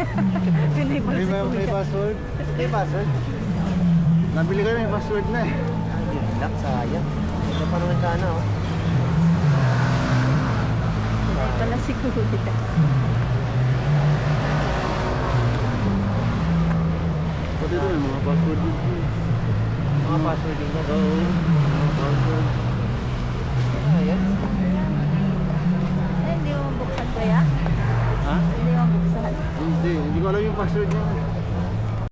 May password? May password? Nabili ko may password na eh. Yun lang, sayang. Ito pa naman sana oh. Ay pala si Kuya. Pati ito may mga password dito. Mga password dito? Oo. Mga password. Ayan. Hindi mo buksan Kuya? Ha? Hindi mo buksan. Hindi ko alam yung password niya.